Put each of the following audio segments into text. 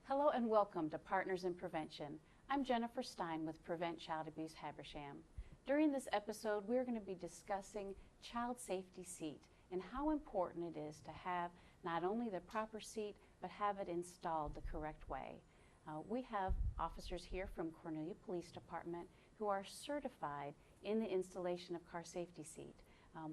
Hello and welcome to Partners in Prevention. I'm Jennifer Stein with Prevent Child Abuse Habersham. During this episode, we're going to be discussing child safety seat and how important it is to have not only the proper seat, but have it installed the correct way. We have officers here from Cornelia Police Department who are certified in the installation of car safety seat.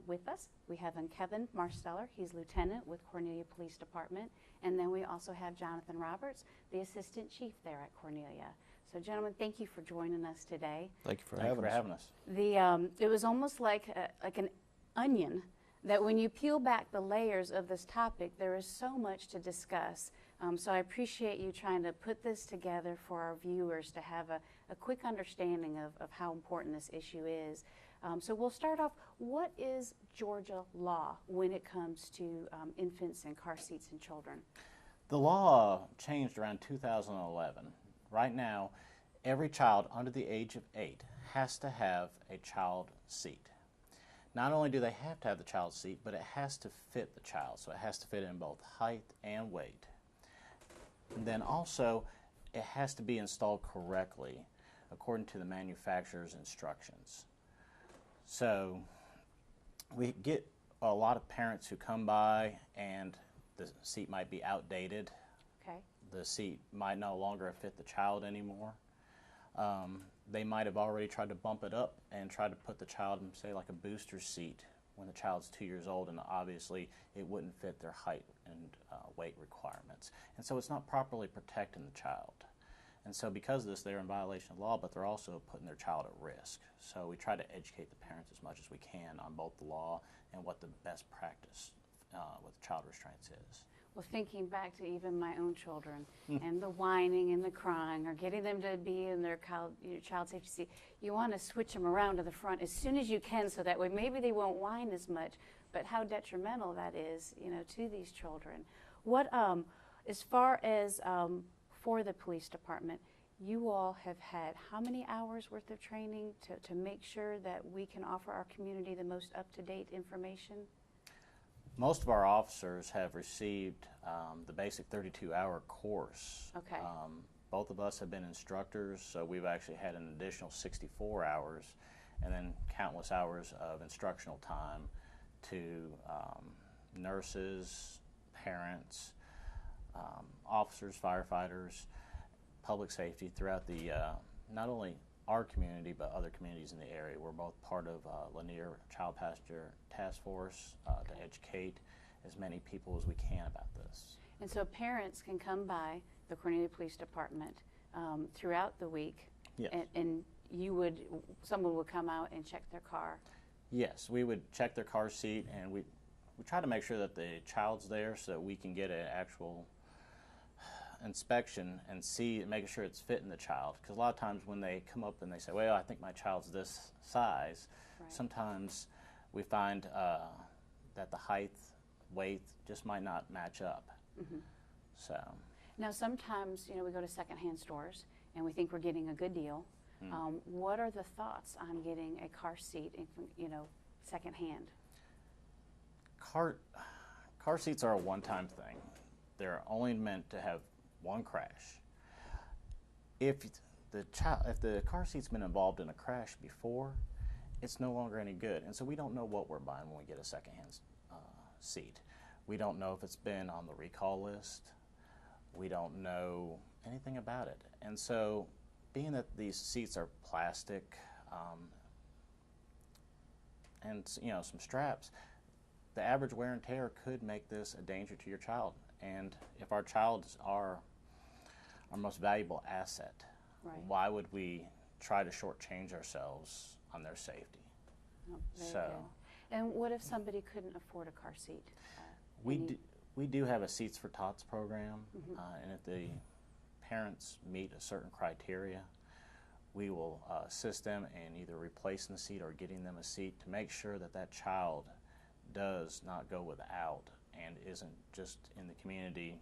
With us, we have Kevin Marsteller. He's lieutenant with Cornelia Police Department. And then we also have Jonathan Roberts, the assistant chief there at Cornelia. So gentlemen, thank you for joining us today. Thank you for having us. It was almost like an onion, that when you peel back the layers of this topic, there is so much to discuss. So I appreciate you trying to put this together for our viewers to have a quick understanding of how important this issue is. So we'll start off, what is Georgia law when it comes to infants and car seats and children? The law changed around 2011. Right now, every child under the age of 8 has to have a child seat. Not only do they have to have the child seat, but it has to fit the child. So it has to fit in both height and weight. And then also, it has to be installed correctly according to the manufacturer's instructions. So we get a lot of parents who come by and the seat might be outdated. Okay. The seat might no longer fit the child anymore. They might have already tried to bump it up and try to put the child in, say, like a booster seat when the child's 2 years old, and obviously it wouldn't fit their height and weight requirements. And so it's not properly protecting the child. And so because of this, they're in violation of law, but they're also putting their child at risk. So we try to educate the parents as much as we can on both the law and what the best practice with child restraints is. Well, thinking back to even my own children and the whining and the crying, or getting them to be in their child safety seat, you want to switch them around to the front as soon as you can, so that way maybe they won't whine as much. But how detrimental that is, to these children. What, as far as for the police department, you all have had how many hours worth of training to make sure that we can offer our community the most up-to-date information? Most of our officers have received the basic 32-hour course. Okay. Both of us have been instructors, so we've actually had an additional 64 hours and then countless hours of instructional time to nurses, parents, officers, firefighters, public safety throughout the, not only our community, but other communities in the area. We're both part of Lanier Child Passenger Task Force to educate as many people as we can about this. And so parents can come by the Cornelia Police Department throughout the week. Yes. And someone would come out and check their car. Yes, we would check their car seat, and we try to make sure that the child's there so that we can get an actual inspection and making sure it's fitting the child. Because a lot of times when they come up and they say, well, I think my child's this size, right, sometimes we find that the height, weight just might not match up. Mm-hmm. So now sometimes, we go to secondhand stores and we think we're getting a good deal. Mm. What are the thoughts on getting a car seat, secondhand? Car seats are a one-time thing. They're only meant to have one crash. If the car seat's been involved in a crash before, it's no longer any good. And so we don't know what we're buying when we get a secondhand seat. We don't know if it's been on the recall list. We don't know anything about it. And so being that these seats are plastic and some straps, the average wear and tear could make this a danger to your child. And if our child is our most valuable asset, right, why would we try to shortchange ourselves on their safety? Oh, very good. And what if somebody couldn't afford a car seat? We do have a Seats for Tots program, mm-hmm, and if the parents meet a certain criteria, we will assist them in either replacing the seat or getting them a seat to make sure that that child does not go without and isn't just in the community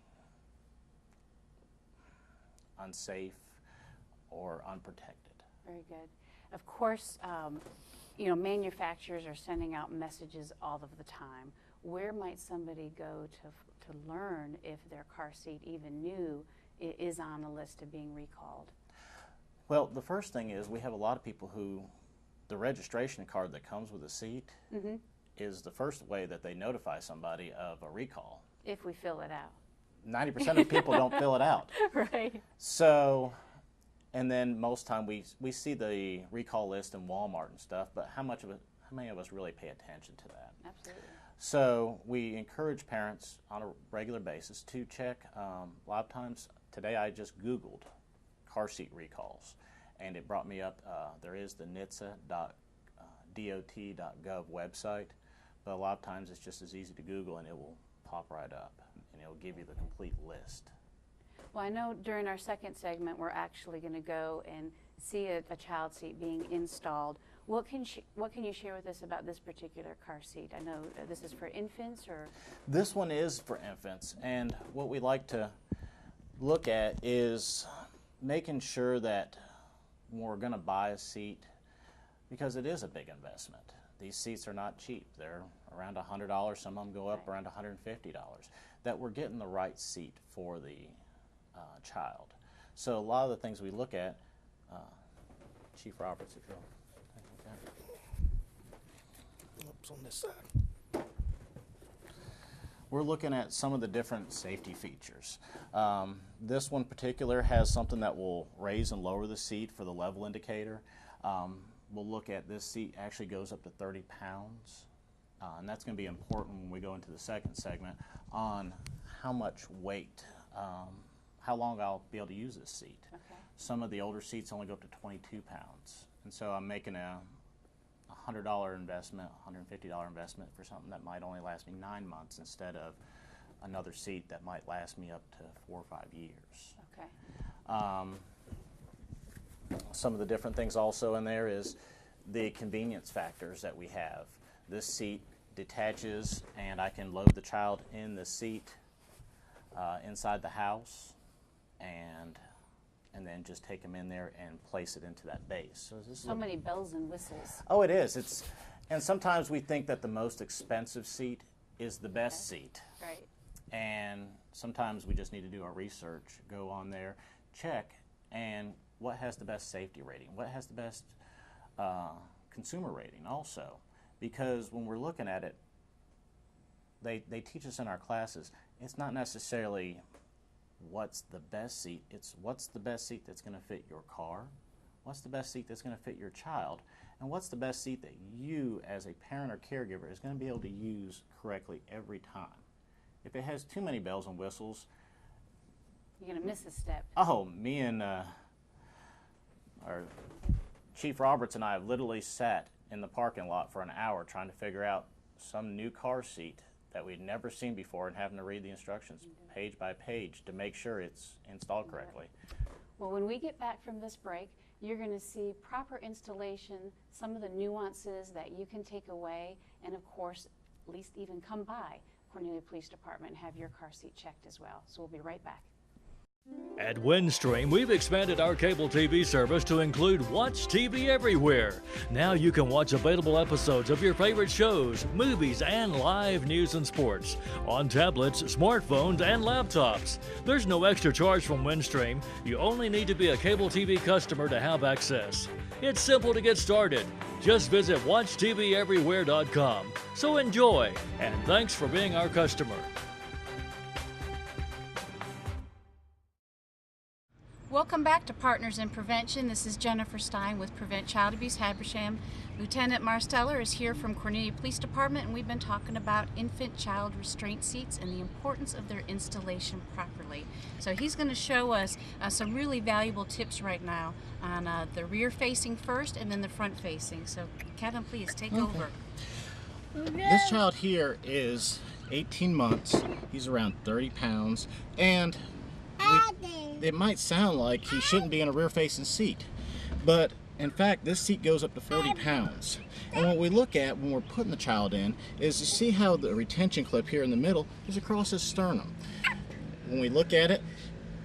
unsafe or unprotected. Very good. Of course, manufacturers are sending out messages all of the time. Where might somebody go to learn if their car seat, even new, is on the list of being recalled? Well, the first thing is we have a lot of people who the registration card that comes with a seat is the first way that they notify somebody of a recall. If we fill it out. 90% of people don't fill it out. Right. So, and then most time we see the recall list in Walmart and stuff, but how many of us really pay attention to that? Absolutely. So we encourage parents on a regular basis to check. A lot of times, today I just Googled car seat recalls, and it brought me up, there is the NHTSA.dot.gov website, but a lot of times it's just as easy to Google and it will pop right up and it'll give you the complete list. Well, I know during our second segment we're actually going to go and see a child seat being installed. What can you share with us about this particular car seat? I know this is for infants, or? This one is for infants, and what we like to look at is making sure that when we're going to buy a seat, because it is a big investment. These seats are not cheap. They're around $100. Some of them go up around $150. That we're getting the right seat for the child. So a lot of the things we look at, Chief Roberts, if you'll Phillips on this side. We're looking at some of the different safety features. This one particular has something that will raise and lower the seat for the level indicator. We'll look at this seat actually goes up to 30 pounds. And that's going to be important when we go into the second segment on how much weight, how long I'll be able to use this seat. Okay. Some of the older seats only go up to 22 pounds. And so I'm making a $100 investment, $150 investment for something that might only last me 9 months instead of another seat that might last me up to 4 or 5 years. Okay. Some of the different things also in there is the convenience factors that we have. This seat detaches and I can load the child in the seat inside the house and then just take them in there and place it into that base. So many bells and whistles. Oh, it is. And sometimes we think that the most expensive seat is the best seat. Right. And sometimes we just need to do our research, go on there, check, and what has the best safety rating? What has the best consumer rating also? Because when we're looking at it, they teach us in our classes, it's not necessarily what's the best seat, it's what's the best seat that's going to fit your car, what's the best seat that's going to fit your child, and what's the best seat that you as a parent or caregiver is going to be able to use correctly every time. If it has too many bells and whistles, you're going to miss a step. Oh, me and our Chief Roberts and I have literally sat in the parking lot for an hour trying to figure out some new car seat that we'd never seen before and having to read the instructions page by page to make sure it's installed correctly. Well, when we get back from this break, you're going to see proper installation, some of the nuances that you can take away, and of course, at least even come by Cornelia Police Department and have your car seat checked as well. So we'll be right back. At Windstream, we've expanded our cable TV service to include Watch TV Everywhere. Now you can watch available episodes of your favorite shows, movies, and live news and sports on tablets, smartphones, and laptops. There's no extra charge from Windstream. You only need to be a cable TV customer to have access. It's simple to get started. Just visit WatchTVEverywhere.com. So enjoy, and thanks for being our customer. Welcome back to Partners in Prevention. This is Jennifer Stein with Prevent Child Abuse Habersham. Lieutenant Marsteller is here from Cornelia Police Department, and we've been talking about infant child restraint seats and the importance of their installation properly. So he's going to show us some really valuable tips right now on the rear facing first and then the front facing. So Kevin, please take over. This child here is 18 months. He's around 30 pounds, and it might sound like he shouldn't be in a rear-facing seat, but in fact this seat goes up to 40 pounds. And what we look at when we're putting the child in is to see how the retention clip here in the middle is across his sternum. When we look at it,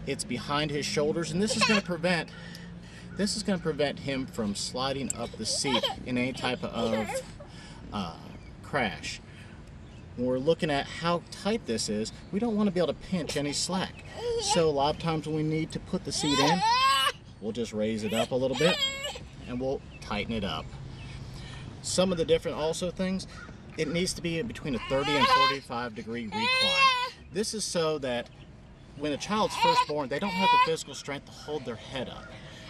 it's behind his shoulders, and this is going to prevent him from sliding up the seat in any type of crash. when we're looking at how tight this is, we don't want to be able to pinch any slack. So a lot of times when we need to put the seat in, we'll just raise it up a little bit and we'll tighten it up. Some of the different also things, it needs to be in between a 30 and 45 degree recline. This is so that when a child's first born, they don't have the physical strength to hold their head up.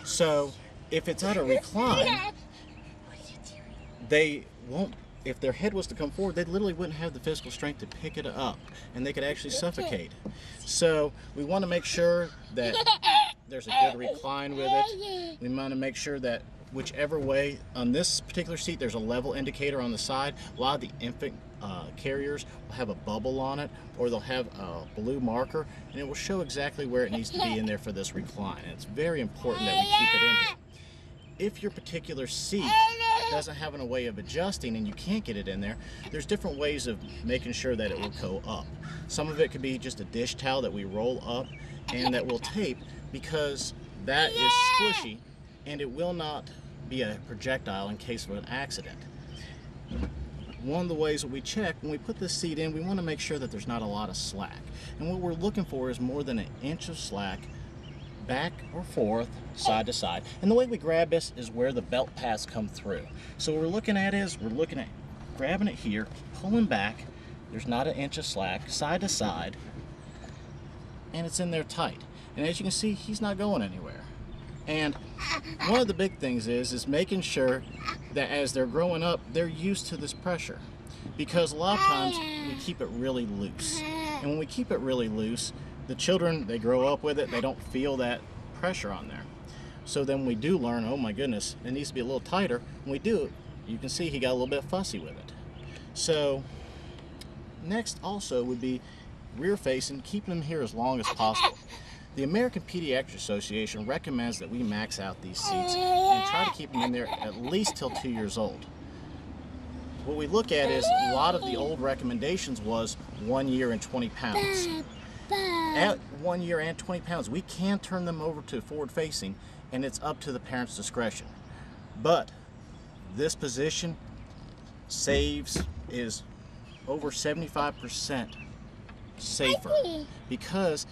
So if it's at a recline, they won't, if their head was to come forward, they literally wouldn't have the physical strength to pick it up, and they could actually suffocate. So we want to make sure that there's a good recline with it. We want to make sure that whichever way, on this particular seat, there's a level indicator on the side. A lot of the infant carriers will have a bubble on it, or they'll have a blue marker, and it will show exactly where it needs to be in there for this recline. And it's very important that we keep it in here. If your particular seat doesn't have a way of adjusting and you can't get it in there, there's different ways of making sure that it will go up. Some of it could be just a dish towel that we roll up and that we'll tape, because that is squishy and it will not be a projectile in case of an accident. One of the ways that we check when we put this seat in, we want to make sure that there's not a lot of slack. And what we're looking for is more than 1 inch of slack back or forth, side to side. And the way we grab this is where the belt pads come through. So what we're looking at is, we're looking at grabbing it here, pulling back, there's not 1 inch of slack, side to side, and it's in there tight. And as you can see, he's not going anywhere. And one of the big things is making sure that as they're growing up, they're used to this pressure. Because a lot of times we keep it really loose. And when we keep it really loose, the children, they grow up with it, they don't feel that pressure on there. So then we do learn, oh my goodness, it needs to be a little tighter. When we do, you can see he got a little bit fussy with it. So next also would be rear facing, keeping them here as long as possible. The American Pediatric Association recommends that we max out these seats and try to keep them in there at least till 2 years old. What we look at is a lot of the old recommendations was 1 year and 20 pounds. At 1 year and 20 pounds, we can turn them over to forward facing, and it's up to the parent's discretion. But this position is over 75% safer, because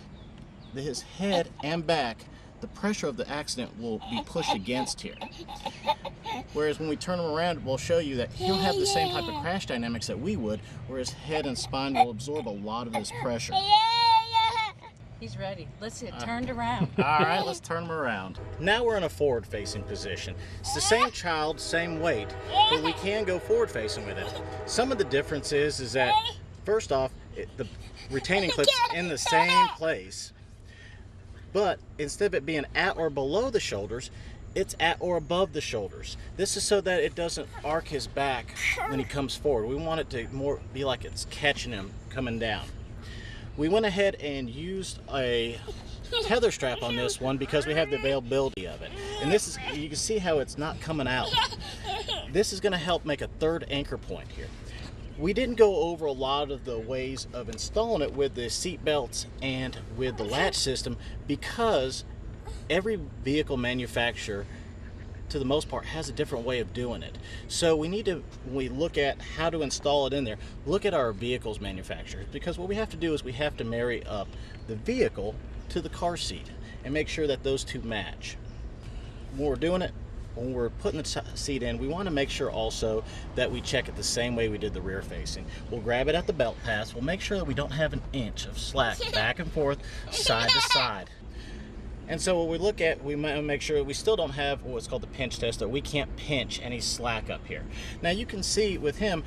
his head and back, the pressure of the accident will be pushed against here. Whereas when we turn him around, we'll show you that he'll have the same type of crash dynamics that we would, where his head and spine will absorb a lot of this pressure. He's ready. Let's get turned around. All right, let's turn him around. Now we're in a forward-facing position. It's the same child, same weight, but we can go forward-facing with it. Some of the difference is that, first off, the retaining clip's in the same place, but instead of it being at or below the shoulders, it's at or above the shoulders. This is so that it doesn't arc his back when he comes forward. We want it to more be like it's catching him coming down. We went ahead and used a tether strap on this one because we have the availability of it. And this is, you can see how it's not coming out. This is going to help make a third anchor point here. We didn't go over a lot of the ways of installing it with the seat belts and with the latch system, because every vehicle manufacturer, to the most part, has a different way of doing it. So we need to, when we look at how to install it in there, look at our vehicles manufacturers, because what we have to do is we have to marry up the vehicle to the car seat and make sure that those two match. When we're doing it, when we're putting the seat in, we want to make sure also that we check it the same way we did the rear facing. We'll grab it at the belt pass. We'll make sure that we don't have 1 inch of slack back and forth, side to side. And so what we look at, we might make sure we still don't have what's called the pinch test, that we can't pinch any slack up here. Now you can see with him,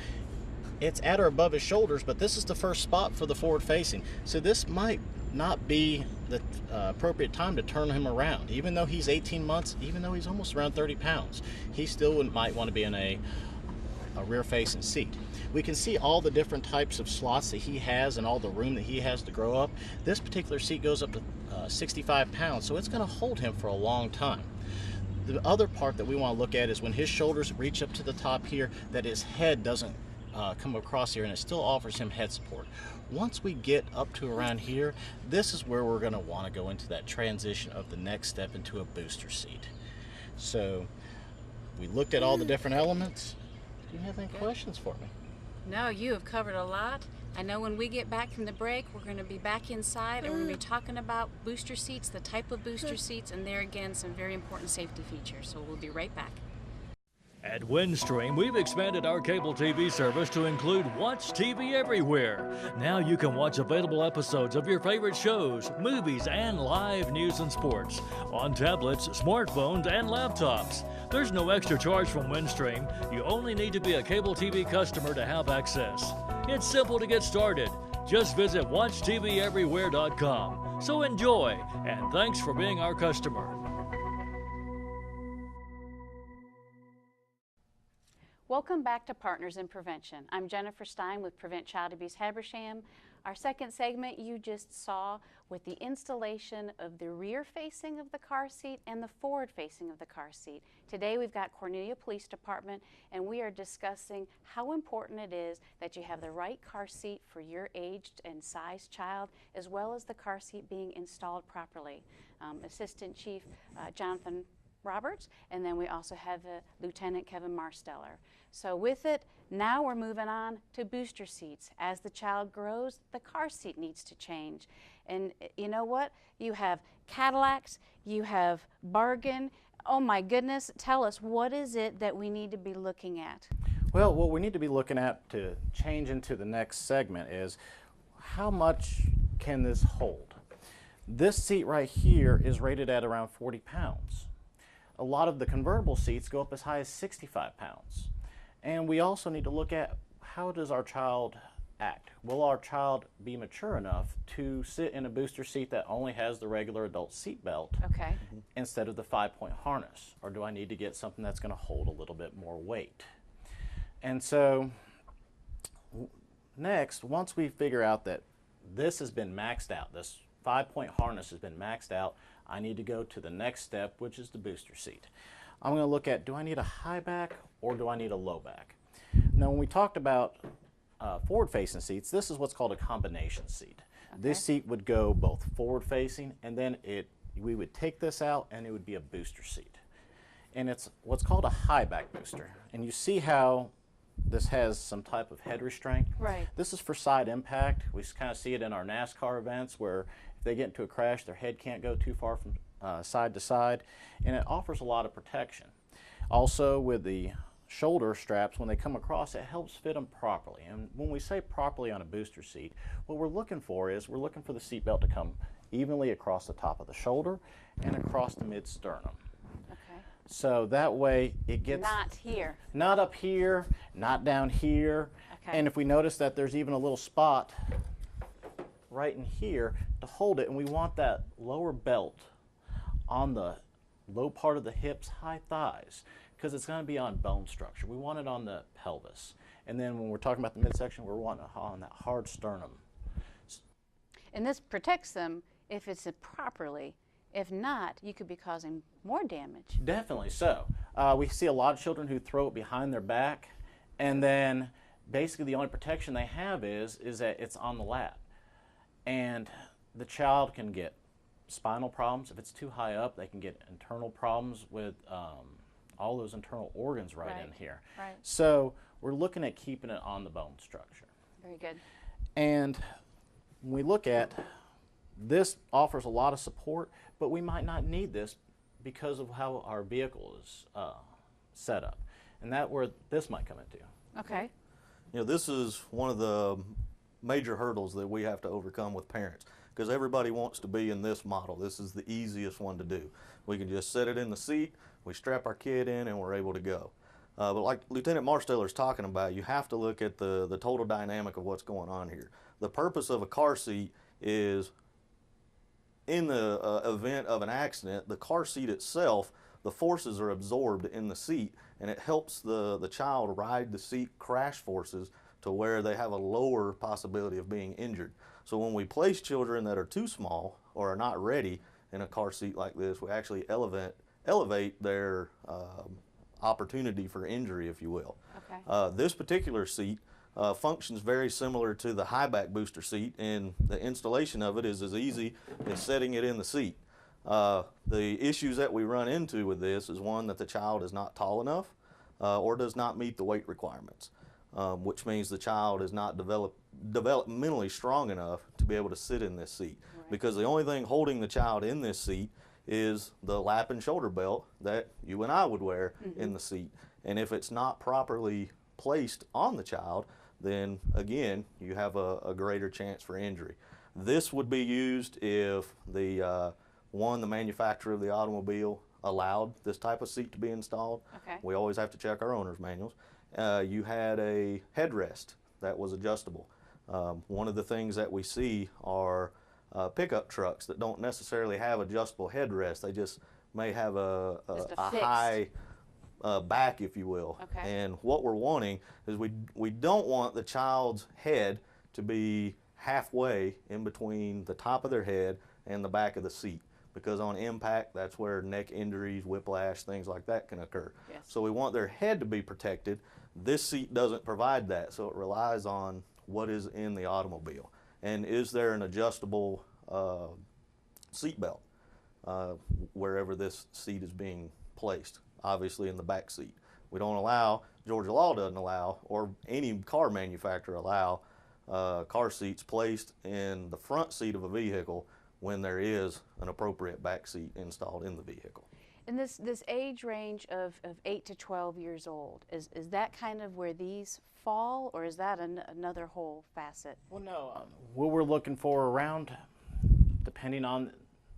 it's at or above his shoulders, but this is the first spot for the forward facing. So this might not be the appropriate time to turn him around. Even though he's 18 months, even though he's almost around 30 pounds, he still might want to be in a rear facing seat. We can see all the different types of slots that he has and all the room that he has to grow up. This particular seat goes up to 65 pounds, so it's going to hold him for a long time. The other part that we want to look at is when his shoulders reach up to the top here, that his head doesn't come across here, and it still offers him head support. Once we get up to around here, this is where we're going to want to go into that transition of the next step into a booster seat. So we looked at all the different elements. Do you have any questions for me? No, you have covered a lot, I know when we get back from the break, we're going to be back inside and we're going to be talking about booster seats, the type of booster seats, and there again, some very important safety features. So we'll be right back. At Windstream, we've expanded our cable TV service to include Watch TV Everywhere. Now you can watch available episodes of your favorite shows, movies, and live news and sports on tablets, smartphones, and laptops. There's no extra charge from Windstream. You only need to be a cable TV customer to have access. It's simple to get started. Just visit WatchTVEverywhere.com. So enjoy, and thanks for being our customer. Welcome back to Partners in Prevention. I'm Jennifer Stein with Prevent Child Abuse Habersham. Our second segment you just saw with the installation of the rear facing of the car seat and the forward facing of the car seat. Today we've got Cornelia Police Department and we are discussing how important it is that you have the right car seat for your aged and sized child, as well as the car seat being installed properly. Assistant Chief Jonathan Roberts, and then we also have Lieutenant Kevin Marsteller. So with it, now we're moving on to booster seats. As the child grows, the car seat needs to change. And you know what? You have Cadillacs, you have Bargain. Oh my goodness, tell us, what is it that we need to be looking at? Well, what we need to be looking at to change into the next segment is how much can this hold? This seat right here is rated at around 40 pounds. A lot of the convertible seats go up as high as 65 pounds. And we also need to look at how does our child act? Will our child be mature enough to sit in a booster seat that only has the regular adult seat belt instead of the 5-point harness? Or do I need to get something that's going to hold a little bit more weight? And so next, once we figure out that this has been maxed out, this 5-point harness has been maxed out, I need to go to the next step, which is the booster seat. I'm going to look at, do I need a high back or do I need a low back? Now, when we talked about forward-facing seats, this is what's called a combination seat. This seat would go both forward-facing, and then we would take this out and it would be a booster seat. And it's what's called a high back booster. And you see how this has some type of head restraint. Right. This is for side impact. We kind of see it in our NASCAR events where if they get into a crash, their head can't go too far from side to side, and it offers a lot of protection. Also, with the shoulder straps, when they come across, it helps fit them properly. And when we say properly on a booster seat, what we're looking for is we're looking for the seat belt to come evenly across the top of the shoulder and across the mid-sternum. So that way it gets not here, not up here, not down here. And if we notice that there's even a little spot right in here to hold it, and we want that lower belt on the low part of the hips, high thighs, because it's going to be on bone structure. We want it on the pelvis. And then when we're talking about the midsection, we're wanting it on that hard sternum. And this protects them if it's properly. If not, you could be causing more damage. Definitely so. We see a lot of children who throw it behind their back, and then basically the only protection they have is that it's on the lap. And the child can get spinal problems. If it's too high up, they can get internal problems with all those internal organs right in here. So we're looking at keeping it on the bone structure. Very good. And when we look at this, offers a lot of support, but we might not need this because of how our vehicle is set up. And that's where this might come into. Okay. You know, this is one of the major hurdles that we have to overcome with parents, because everybody wants to be in this model. This is the easiest one to do. We can just set it in the seat, we strap our kid in, and we're able to go. But like Lieutenant Marsteller is talking about, you have to look at the total dynamic of what's going on here. The purpose of a car seat is, in the event of an accident, the car seat itself, the forces are absorbed in the seat, and it helps the child ride the seat crash forces to where they have a lower possibility of being injured. So when we place children that are too small or are not ready in a car seat like this, we actually elevate their opportunity for injury, if you will. This particular seat functions very similar to the high back booster seat, and the installation of it is as easy as setting it in the seat. The issues that we run into with this is, one, that the child is not tall enough or does not meet the weight requirements, which means the child is not developmentally strong enough to be able to sit in this seat. Right. Because the only thing holding the child in this seat is the lap and shoulder belt that you and I would wear in the seat. And if it's not properly placed on the child, then again, you have a greater chance for injury. This would be used if the manufacturer of the automobile allowed this type of seat to be installed. Okay. We always have to check our owner's manuals. You had a headrest that was adjustable. One of the things that we see are pickup trucks that don't necessarily have adjustable headrests. They just may have a high back, if you will. Okay. And what we're wanting is we don't want the child's head to be halfway in between the top of their head and the back of the seat, because on impact, that's where neck injuries, whiplash, things like that can occur. Yes. So we want their head to be protected. This seat doesn't provide that, so it relies on what is in the automobile. And is there an adjustable seat belt wherever this seat is being placed? Obviously in the back seat. We don't allow, Georgia law doesn't allow, or any car manufacturer allow car seats placed in the front seat of a vehicle when there is an appropriate back seat installed in the vehicle. And this age range of 8 to 12 years old, is that kind of where these fall, or is that another whole facet? Well, no. What we're looking for around, depending on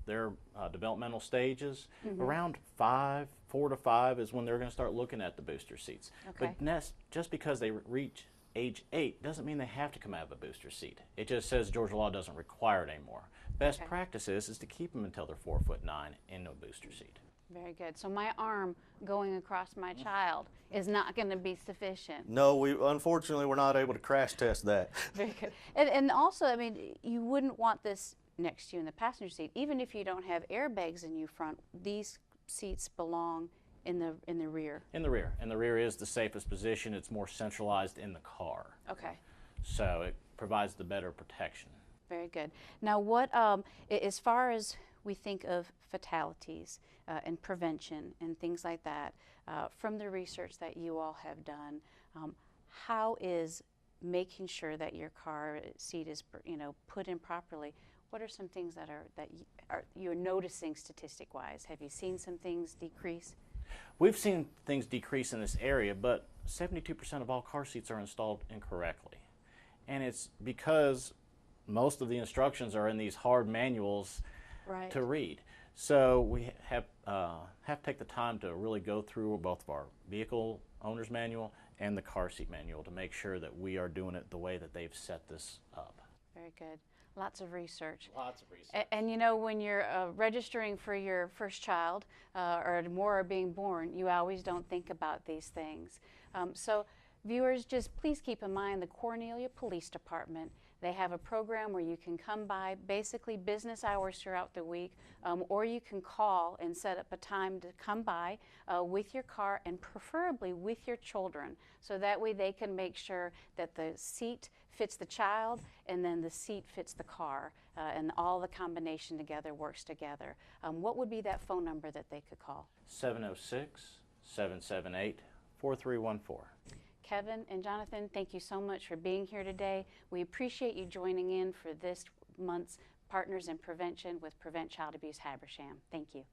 their developmental stages, around 4 to 5 is when they're going to start looking at the booster seats. Okay. But just because they reach age 8 doesn't mean they have to come out of a booster seat. It just says Georgia law doesn't require it anymore. Best practice is to keep them until they're 4'9" in a booster seat. Very good. So my arm going across my child is not going to be sufficient. No, unfortunately we're not able to crash test that. Very good. And also, I mean, you wouldn't want this next to you in the passenger seat. Even if you don't have airbags in you front, these seats belong in the rear. In the rear. And the rear is the safest position. It's more centralized in the car. Okay. So it provides the better protection. Very good. Now, what as far as we think of fatalities and prevention and things like that, from the research that you all have done, how is making sure that your car seat is put in properly? What are some things that you're noticing statistic-wise? Have you seen some things decrease? We've seen things decrease in this area, but 72% of all car seats are installed incorrectly. And it's because most of the instructions are in these hard manuals to read. So we have to take the time to really go through both of our vehicle owner's manual and the car seat manual to make sure that we are doing it the way that they've set this up. Very good. Lots of research. Lots of research. And you know, when you're registering for your first child or more are being born, you always don't think about these things. So viewers, just please keep in mind the Cornelia Police Department. They have a program where you can come by, basically business hours throughout the week, or you can call and set up a time to come by with your car and preferably with your children, so that way they can make sure that the seat fits the child and then the seat fits the car, and all the combination together works together. What would be that phone number that they could call? 706-778-4314. Kevin and Jonathan, thank you so much for being here today. We appreciate you joining in for this month's Partners in Prevention with Prevent Child Abuse Habersham. Thank you.